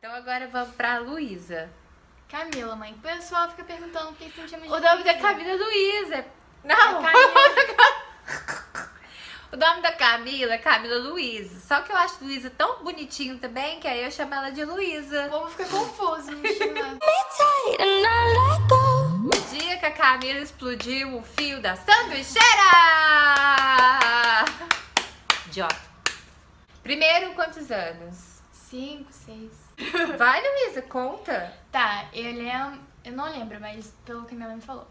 Então agora vamos pra Luísa. Camila, mãe. O pessoal fica perguntando por que você me chama de O nome da Luísa. Camila é Luísa. Não, Camila. o nome da Camila é Camila Luísa. Só que eu acho Luísa tão bonitinho também que aí eu chamo ela de Luísa. O povo fica confuso me chamando. O dia que a Camila explodiu o fio da sanduicheira! Idiota. Primeiro, quantos anos? 5, 6. Vai, Luísa, conta. Tá, eu não lembro, mas pelo que minha mãe falou.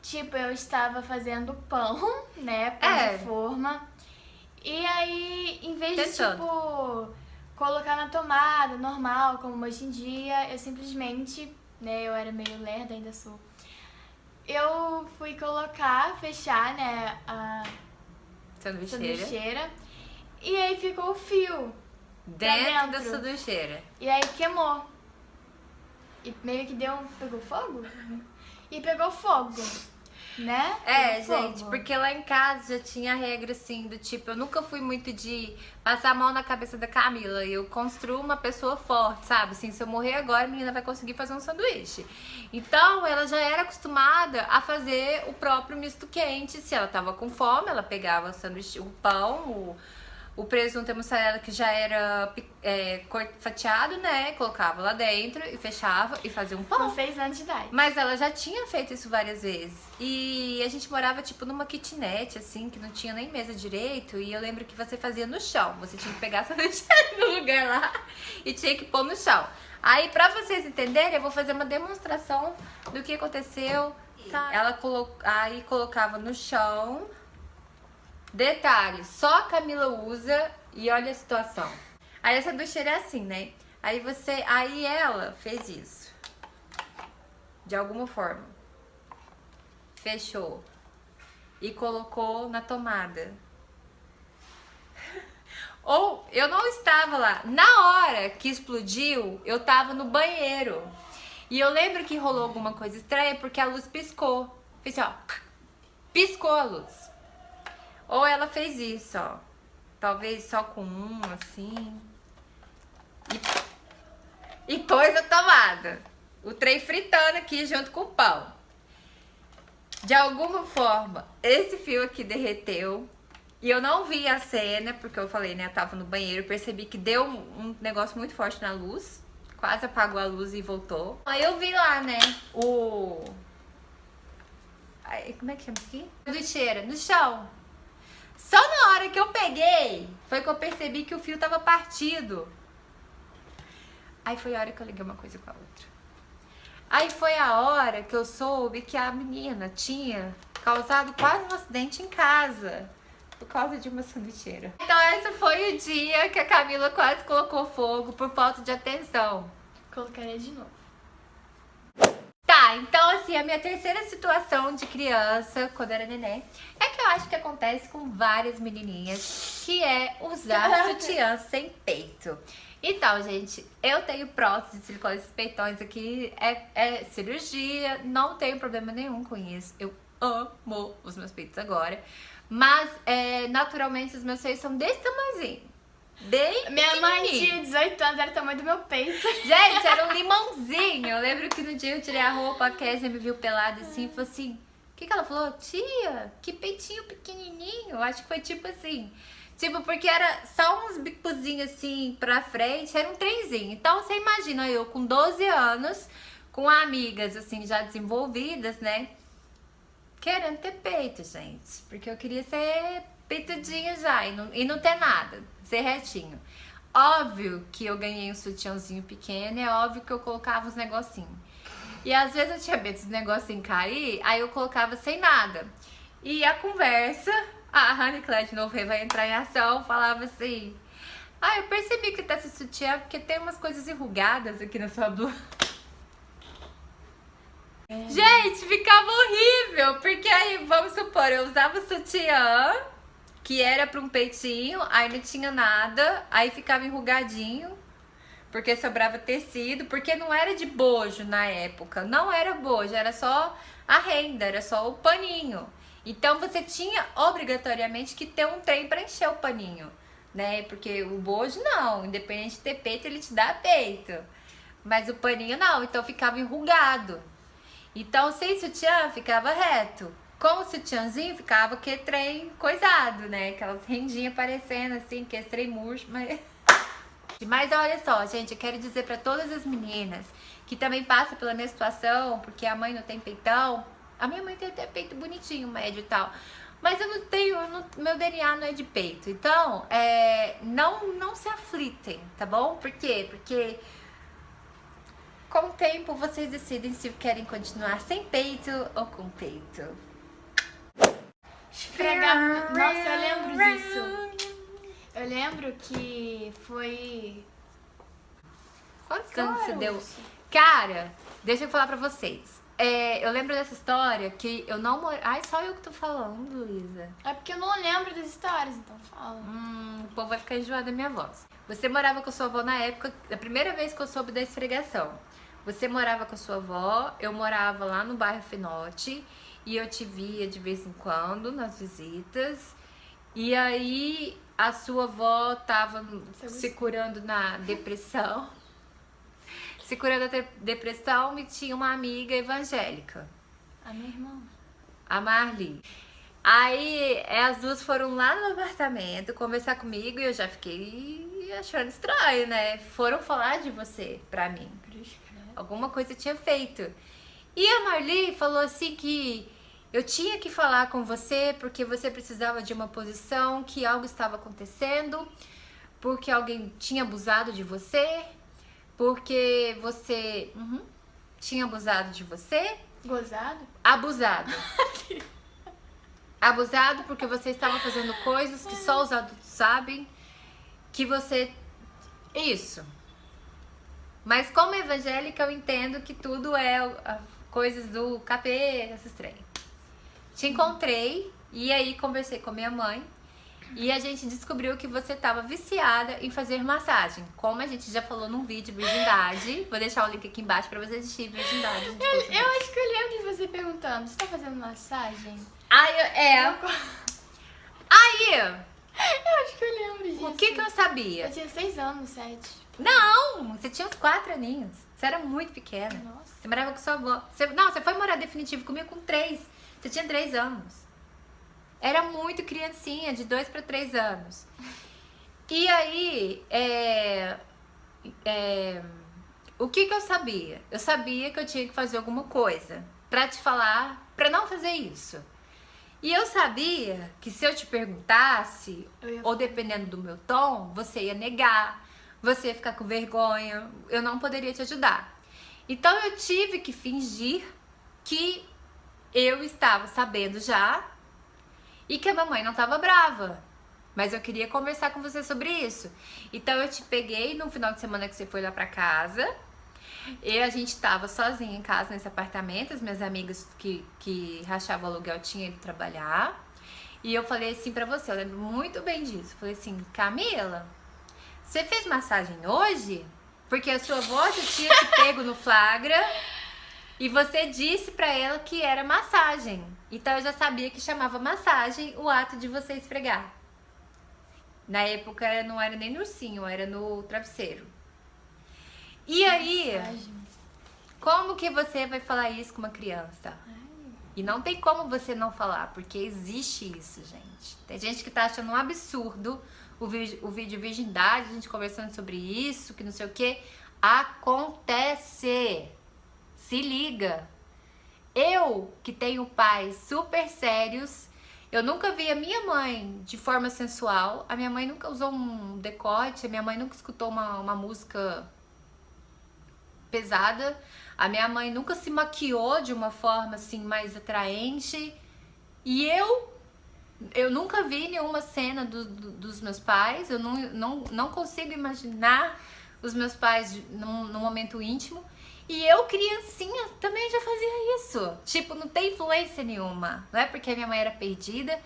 Tipo, eu estava fazendo pão, né? Pão de forma. E aí, em vez de, tipo, colocar na tomada, normal, como hoje em dia, eu simplesmente, né? Eu era meio lerda, ainda sou. Eu fui colocar, fechar, né? A sanduicheira. E aí ficou o fio. Dentro da sanduicheira. E aí queimou. E meio que pegou fogo? E pegou fogo, né? Pegou gente, fogo. porque lá em casa já tinha a regra assim, do tipo, eu nunca fui muito de passar a mão na cabeça da Camila. Eu construo uma pessoa forte, sabe? Assim, se eu morrer agora, a menina vai conseguir fazer um sanduíche. Então, ela já era acostumada a fazer o próprio misto quente. Se ela tava com fome, ela pegava o sanduíche, o pão, o presunto e a mussarela que já era fatiado, né? Colocava lá dentro e fechava e fazia um pão. Com 6 anos de idade. Mas ela já tinha feito isso várias vezes. E a gente morava, tipo, numa kitnet, assim, que não tinha nem mesa direito. E eu lembro que você fazia no chão. Você tinha que pegar a sanduicheira no lugar lá e tinha que pôr no chão. Aí, pra vocês entenderem, eu vou fazer uma demonstração do que aconteceu. Tá. Ela aí colocava no chão. Detalhe, só a Camila usa e olha a situação. Aí essa sanduicheira é assim, né? Aí ela fez isso. De alguma forma. Fechou. E colocou na tomada. Ou eu não estava lá. Na hora que explodiu, eu tava no banheiro. E eu lembro que rolou alguma coisa estranha porque a luz piscou. Fez assim, ó. Piscou a luz. Ou ela fez isso, ó. Talvez só com assim. E pôs na tomada. O trem fritando aqui junto com o pão. De alguma forma, esse fio aqui derreteu. E eu não vi a cena, porque eu falei, né? Eu tava no banheiro, percebi que deu um negócio muito forte na luz. Quase apagou a luz e voltou. Aí eu vi lá, né? Como é que chama aqui? Sanduicheira, no chão. Só na hora que eu peguei, foi que eu percebi que o fio tava partido. Aí foi a hora que eu liguei uma coisa com a outra. Aí foi a hora que eu soube que a menina tinha causado quase um acidente em casa. Por causa de uma sanduicheira. Então esse foi o dia que a Camila quase colocou fogo por falta de atenção. Colocaria de novo. Tá, então assim, a minha terceira situação de criança, quando era neném, é que eu acho que acontece com várias menininhas, que é usar sutiã sem peito. Então, gente, eu tenho prótese de silicone, esses peitões aqui, é cirurgia, não tenho problema nenhum com isso. Eu amo os meus peitos agora, mas naturalmente os meus seios são desse tamanhozinho. Bem Minha mãe tinha 18 anos, era o tamanho do meu peito. Gente, era um limãozinho. Eu lembro que no dia eu tirei a roupa, a Kézia me viu pelada assim, falou assim, o que ela falou? Tia, que peitinho pequenininho. Eu acho que foi tipo assim, tipo, porque era só uns bicozinhos assim pra frente, era um trenzinho. Então você imagina eu com 12 anos, com amigas assim já desenvolvidas, né? Querendo ter peito, gente. Porque eu queria ser peitudinha já e não ter nada, ser retinho. Óbvio que eu ganhei um sutiãzinho pequeno, é óbvio que eu colocava uns negocinhos. E às vezes eu tinha medo dos negocinhos cair, aí eu colocava sem nada. E a conversa, a Honey Claire de novo vai entrar em ação, falava assim, eu percebi que tá esse sutiã porque tem umas coisas enrugadas aqui na sua blusa. Gente, ficava horrível, porque aí, vamos supor, eu usava o sutiã, que era pra um peitinho, aí não tinha nada, aí ficava enrugadinho, porque sobrava tecido, porque não era de bojo na época, não era bojo, era só a renda, era só o paninho. Então você tinha obrigatoriamente que ter um trem pra encher o paninho, né? Porque o bojo não, independente de ter peito, ele te dá peito. Mas o paninho não, então ficava enrugado. Então sem sutiã ficava reto. Com o sutiãzinho ficava que trem coisado, né? Aquelas rendinhas aparecendo assim, que é trem murcho, mas... Mas olha só, gente, eu quero dizer pra todas as meninas que também passam pela minha situação, porque a mãe não tem peitão. A minha mãe tem até peito bonitinho, médio e tal. Mas eu não tenho, meu DNA não é de peito. Então, não se aflitem, tá bom? Por quê? Porque com o tempo vocês decidem se querem continuar sem peito ou com peito. Esfregar. Nossa, eu lembro disso. Eu lembro que foi... Quantos anos você deu? Cara, deixa eu falar pra vocês. Eu lembro dessa história que eu não morava... Ai, só eu que tô falando, Luísa. É porque eu não lembro das histórias, então fala. O povo vai ficar enjoado da minha voz. Você morava com a sua avó na época, a primeira vez que eu soube da esfregação. Você morava com a sua avó, eu morava lá no bairro Finote e eu te via de vez em quando nas visitas. E aí a sua avó tava se curando na depressão. Se curando da depressão e tinha uma amiga evangélica. A minha irmã. A Marli. Aí as duas foram lá no apartamento conversar comigo e eu já fiquei achando estranho, né? Foram falar de você pra mim. Alguma coisa tinha feito. E a Marli falou assim que eu tinha que falar com você porque você precisava de uma posição, que algo estava acontecendo, porque alguém tinha abusado de você, porque você tinha abusado de você. Gozado? Abusado. Abusado porque você estava fazendo coisas que só os adultos sabem, que você... Isso. Mas como evangélica eu entendo que tudo é coisas do capeta, esses trem. Te encontrei e aí conversei com a minha mãe e a gente descobriu que você estava viciada em fazer massagem. Como a gente já falou num vídeo virgindade, vou deixar o link aqui embaixo pra você assistir virgindade. Eu acho que eu lembro de você perguntando, você tá fazendo massagem? Aí, Eu acho que eu lembro disso. o que eu sabia? Eu tinha 6 anos, 7. Não, você tinha uns 4 aninhos. Você era muito pequena. Nossa. Você morava com sua avó. Você foi morar definitivo comigo com 3. Você tinha 3 anos. Era muito criancinha, de 2 para 3 anos. E aí, o que eu sabia? Eu sabia que eu tinha que fazer alguma coisa pra te falar, pra não fazer isso. E eu sabia que se eu te perguntasse, ou dependendo do meu tom, você ia negar, você ia ficar com vergonha, eu não poderia te ajudar. Então eu tive que fingir que eu estava sabendo já e que a mamãe não estava brava. Mas eu queria conversar com você sobre isso. Então eu te peguei no final de semana que você foi lá pra casa. E a gente tava sozinha em casa nesse apartamento. As minhas amigas que rachavam o aluguel tinham ido trabalhar. E eu falei assim pra você, eu lembro muito bem disso. Eu falei assim, Camila, você fez massagem hoje? Porque a sua avó já tinha te pego no flagra e você disse pra ela que era massagem. Então eu já sabia que chamava massagem o ato de você esfregar. Na época não era nem no ursinho, era no travesseiro. E aí, como que você vai falar isso com uma criança? E não tem como você não falar, porque existe isso, gente. Tem gente que tá achando um absurdo o vídeo virgindade, a gente conversando sobre isso, que não sei o que. Acontece. Se liga. Eu, que tenho pais super sérios, eu nunca vi a minha mãe de forma sensual. A minha mãe nunca usou um decote, a minha mãe nunca escutou uma música pesada. A minha mãe nunca se maquiou de uma forma assim mais atraente. E eu nunca vi nenhuma cena dos meus pais. Eu não consigo imaginar os meus pais num momento íntimo. E eu, criancinha, também já fazia isso. Tipo, não tem influência nenhuma. Não é porque a minha mãe era perdida,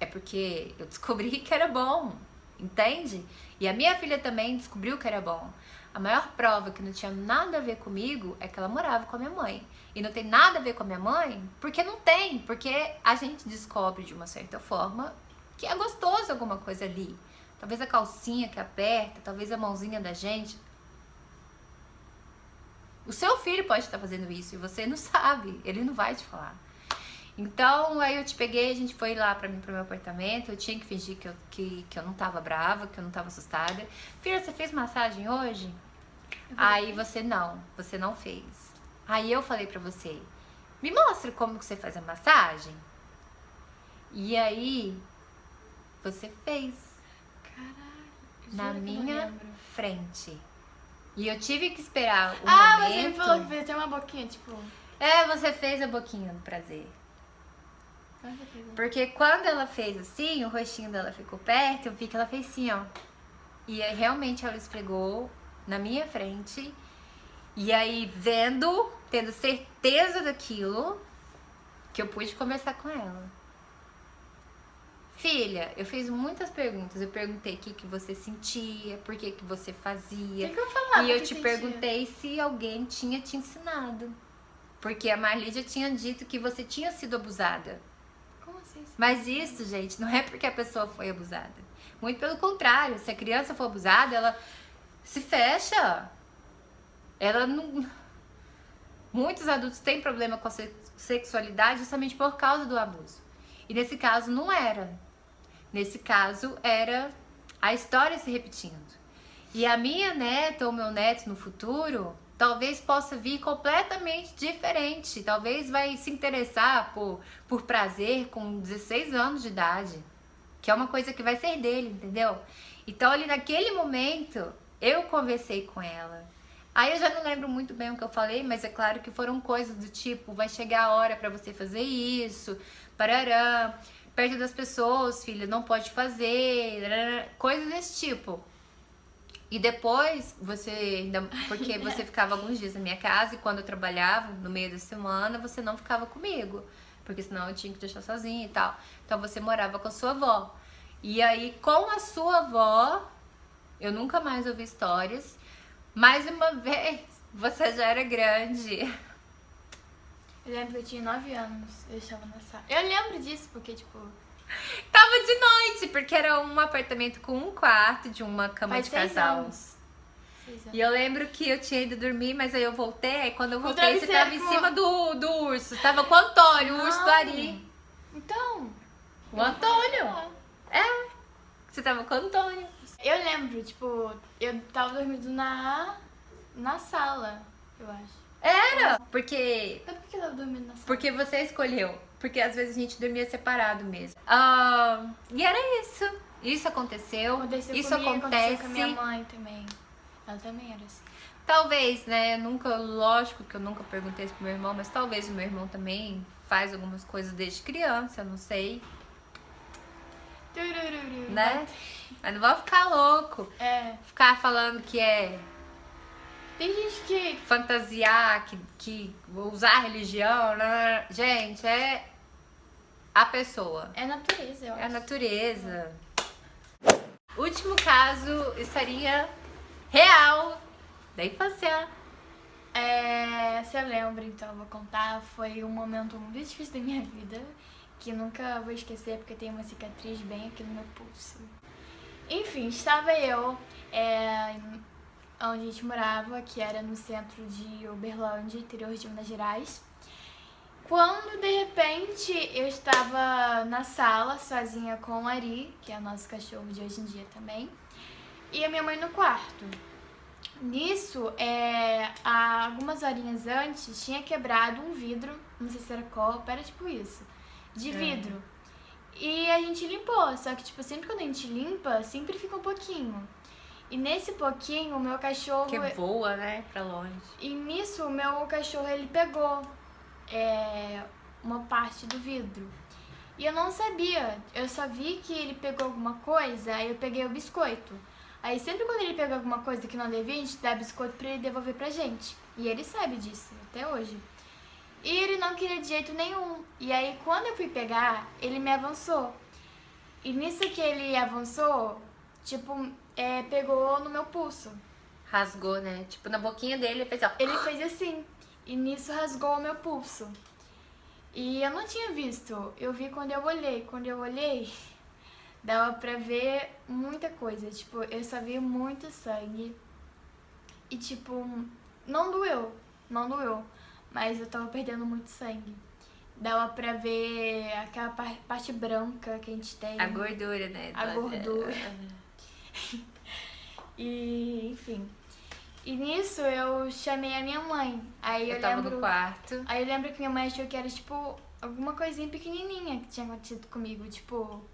é porque eu descobri que era bom, entende? E a minha filha também descobriu que era bom. A maior prova que não tinha nada a ver comigo é que ela morava com a minha mãe. E não tem nada a ver com a minha mãe, porque não tem. Porque a gente descobre de uma certa forma que é gostoso alguma coisa ali. Talvez a calcinha que aperta, talvez a mãozinha da gente. O seu filho pode estar fazendo isso e você não sabe, ele não vai te falar. Então, aí eu te peguei, a gente foi lá pro meu apartamento, eu tinha que fingir que eu não tava brava, que eu não tava assustada. Filha, você fez massagem hoje? Aí você não fez. Aí eu falei pra você, me mostra como que você faz a massagem. E aí, você fez. Caralho, Na juro que eu não minha lembro. frente. E eu tive que esperar o Ah, momento... você me falou que fez até uma boquinha, tipo... É, você fez a boquinha do prazer. Porque quando ela fez assim, o rostinho dela ficou perto, eu vi que ela fez assim, ó. E aí, realmente ela esfregou na minha frente. E aí, tendo certeza daquilo, que eu pude conversar com ela. Filha, eu fiz muitas perguntas. Eu perguntei o que você sentia, por que você fazia. O que eu falava? E eu te perguntei se alguém tinha te ensinado. Porque a Marli já tinha dito que você tinha sido abusada. Como assim? Mas isso, gente, não é porque a pessoa foi abusada. Muito pelo contrário, se a criança for abusada, ela se fecha. Ela não... Muitos adultos têm problema com a sexualidade justamente por causa do abuso. E nesse caso não era. Nesse caso era a história se repetindo. E a minha neta ou meu neto no futuro talvez possa vir completamente diferente. Talvez vai se interessar por prazer com 16 anos de idade. Que é uma coisa que vai ser dele, entendeu? Então ali naquele momento eu conversei com ela. Aí eu já não lembro muito bem o que eu falei, mas é claro que foram coisas do tipo, vai chegar a hora pra você fazer isso, parará, perto das pessoas, filha, não pode fazer, coisas desse tipo. E depois, porque você ficava alguns dias na minha casa e quando eu trabalhava, no meio da semana, você não ficava comigo. Porque senão eu tinha que deixar sozinha e tal. Então você morava com a sua avó. E aí, com a sua avó, eu nunca mais ouvi histórias. Mais uma vez, você já era grande. Eu lembro que eu tinha 9 anos, eu estava na sala. Eu lembro disso, porque, tipo... Tava de noite, porque era um apartamento com um quarto de uma cama Faz de 6 casal. anos. 6 anos. E eu lembro que eu tinha ido dormir, mas aí eu voltei, aí quando eu O voltei, você travesseiro tava em com- cima do urso. Você tava com o Antônio, o urso do Não. Ari. Então... O Antônio. É. Você tava com o Antônio. Eu lembro, tipo, eu tava dormindo na sala, eu acho. Era. Porque Mas por que eu tava dormindo na sala? Porque você escolheu. Porque às vezes a gente dormia separado mesmo. E era isso. Isso aconteceu. Aconteceu Isso comigo, acontece. aconteceu com a minha mãe também. Ela também era assim. Talvez, né? Lógico que eu nunca perguntei isso pro meu irmão, mas talvez o meu irmão também faz algumas coisas desde criança, eu não sei. Né? Mas não vou ficar louco. É. Ficar falando que é Tem gente que... fantasiar, que usar a religião, né? Gente, é a pessoa. É natureza, eu É a acho. natureza. Último caso, estaria real da infância. Se eu lembro, então, eu vou contar. Foi um momento muito difícil da minha vida, que nunca vou esquecer, porque tem uma cicatriz bem aqui no meu pulso. Enfim, estava eu onde a gente morava, que era no centro de Uberlândia, interior de Minas Gerais. Quando, de repente, eu estava na sala, sozinha com o Ari, que é o nosso cachorro de hoje em dia também, e a minha mãe no quarto. Nisso, algumas horinhas antes, tinha quebrado um vidro, não sei se era copo, era tipo isso, de vidro. E a gente limpou, só que, tipo, sempre quando a gente limpa, sempre fica um pouquinho. E nesse pouquinho, o meu cachorro... Que voa, né? Pra longe. E nisso, o meu cachorro, ele pegou uma parte do vidro. E eu não sabia, eu só vi que ele pegou alguma coisa, aí eu peguei o biscoito. Aí sempre quando ele pega alguma coisa que não devia, a gente dá biscoito pra ele devolver pra gente. E ele sabe disso, até hoje. E ele não queria de jeito nenhum. E aí quando eu fui pegar, ele me avançou. E nisso que ele avançou, tipo, pegou no meu pulso. Rasgou, né? Tipo, na boquinha dele, ele fez ó. Ele fez assim. E nisso rasgou o meu pulso. E eu não tinha visto. Eu vi quando eu olhei. Quando eu olhei, dava pra ver muita coisa. Tipo, eu só vi muito sangue. E, tipo, não doeu. não doeu. Mas eu tava perdendo muito sangue. Dava pra ver aquela parte branca que a gente tem. A gordura, né? A gordura. E, enfim. E nisso eu chamei a minha mãe. Aí eu tava lembro, no quarto. Aí eu lembro que minha mãe achou que era, tipo, alguma coisinha pequenininha que tinha acontecido comigo, tipo...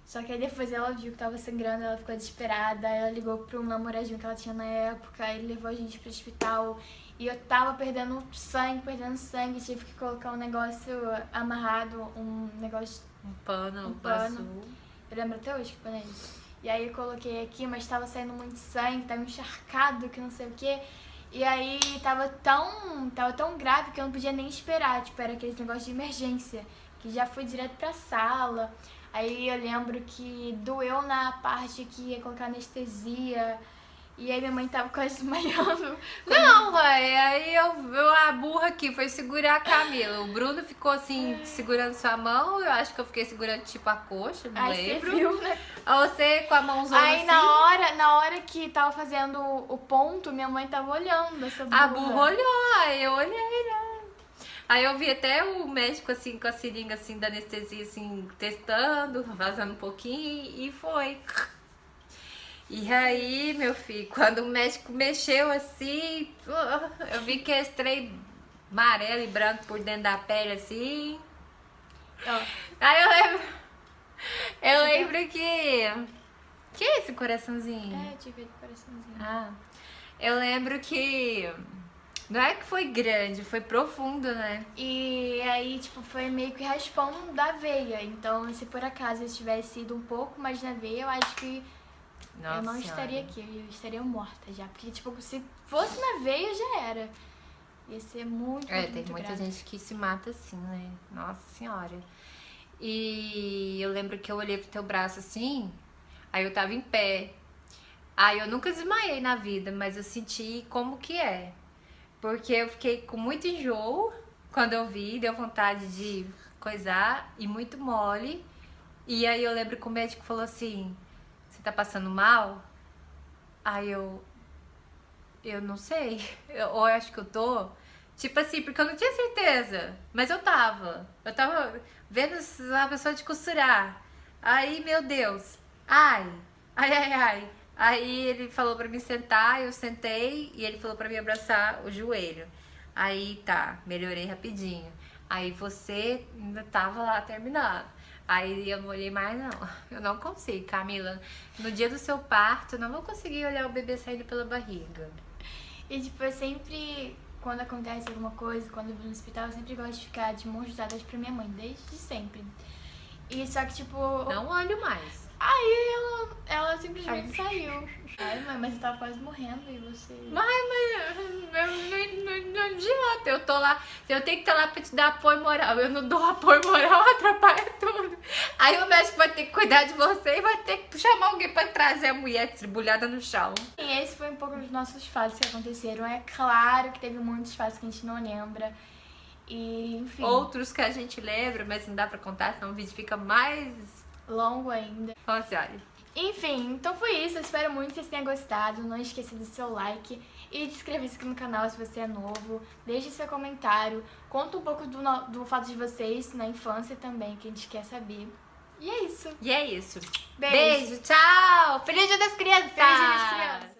Só que aí depois ela viu que tava sangrando, ela ficou desesperada, aí ela ligou pro namoradinho que ela tinha na época, aí ele levou a gente pro hospital. E eu tava perdendo sangue, tive que colocar um negócio amarrado, um negócio... Um pano azul. Eu lembro até hoje que pano é isso. E aí eu coloquei aqui, mas tava saindo muito sangue, tava encharcado, que não sei o quê. E aí tava tão grave que eu não podia nem esperar, tipo, era aqueles negócios de emergência, que já fui direto pra sala. Aí eu lembro que doeu na parte que ia colocar anestesia. E aí minha mãe tava quase desmaiando. Não, véi, aí a burra aqui foi segurar a Camila. O Bruno ficou assim, segurando sua mão. Eu acho que eu fiquei segurando tipo a coxa, não lembro. Você viu, né? Você com a mãozona Aí assim. na hora que tava fazendo o ponto, minha mãe tava olhando essa burra. A burra olhou, aí eu olhei, né? Aí eu vi até o médico assim, com a seringa assim, da anestesia assim, testando, vazando um pouquinho e foi. E aí, meu filho, quando o médico mexeu assim, eu vi que esse trem amarelo e branco por dentro da pele assim. Aí eu lembro que é esse coraçãozinho? É, tive de coraçãozinho. Ah, eu lembro que não é que foi grande, foi profundo, né? E aí, tipo, foi meio que raspão da veia. Então, se por acaso eu tivesse ido um pouco mais na veia, eu acho que Nossa eu não Senhora. estaria aqui, eu estaria morta já. Porque, tipo, se fosse na veia, já era. Ia ser muito, tem muito muita grave. gente que se mata assim, né? Nossa Senhora. E eu lembro que eu olhei pro teu braço assim, aí eu tava em pé. Aí eu nunca desmaiei na vida, mas eu senti como que é. Porque eu fiquei com muito enjoo quando eu vi, deu vontade de coisar e muito mole. E aí eu lembro que o médico falou assim, você tá passando mal? Aí eu não sei, ou eu acho que eu tô. Tipo assim, porque eu não tinha certeza, mas eu tava vendo a pessoa de costurar. Aí, meu Deus, ai. Aí ele falou pra mim sentar, eu sentei e ele falou pra mim abraçar o joelho. Aí tá, melhorei rapidinho. Aí você ainda tava lá terminando. Aí eu não olhei mais não. Eu não consigo, Camila. No dia do seu parto, eu não vou conseguir olhar o bebê saindo pela barriga. E, tipo, eu sempre, quando acontece alguma coisa, quando eu vou no hospital, eu sempre gosto de ficar de mãos dadas pra minha mãe, desde sempre. E só que, tipo... Não olho mais. Aí ela simplesmente saiu. Ai, mãe, mas eu tava quase morrendo e você... Mas não adianta, eu tô lá, eu tenho que estar lá pra te dar apoio moral. Eu não dou apoio moral, atrapalha tudo. Aí o médico vai ter que cuidar de você e vai ter que chamar alguém pra trazer a mulher estribulhada no chão. E esse foi um pouco dos nossos fatos que aconteceram. É claro que teve muitos fatos que a gente não lembra. E, enfim... Outros que a gente lembra, mas não dá pra contar, senão o vídeo fica mais... longo ainda. Nossa, olha. Enfim, então foi isso. Eu espero muito que vocês tenham gostado. Não esqueça do seu like e de inscrever-se aqui no canal se você é novo. Deixe seu comentário. Conta um pouco do fato de vocês na infância também, que a gente quer saber. E é isso. E é isso. Beijo. Beijo, tchau. Feliz Dia das Crianças. Feliz Dia das Crianças.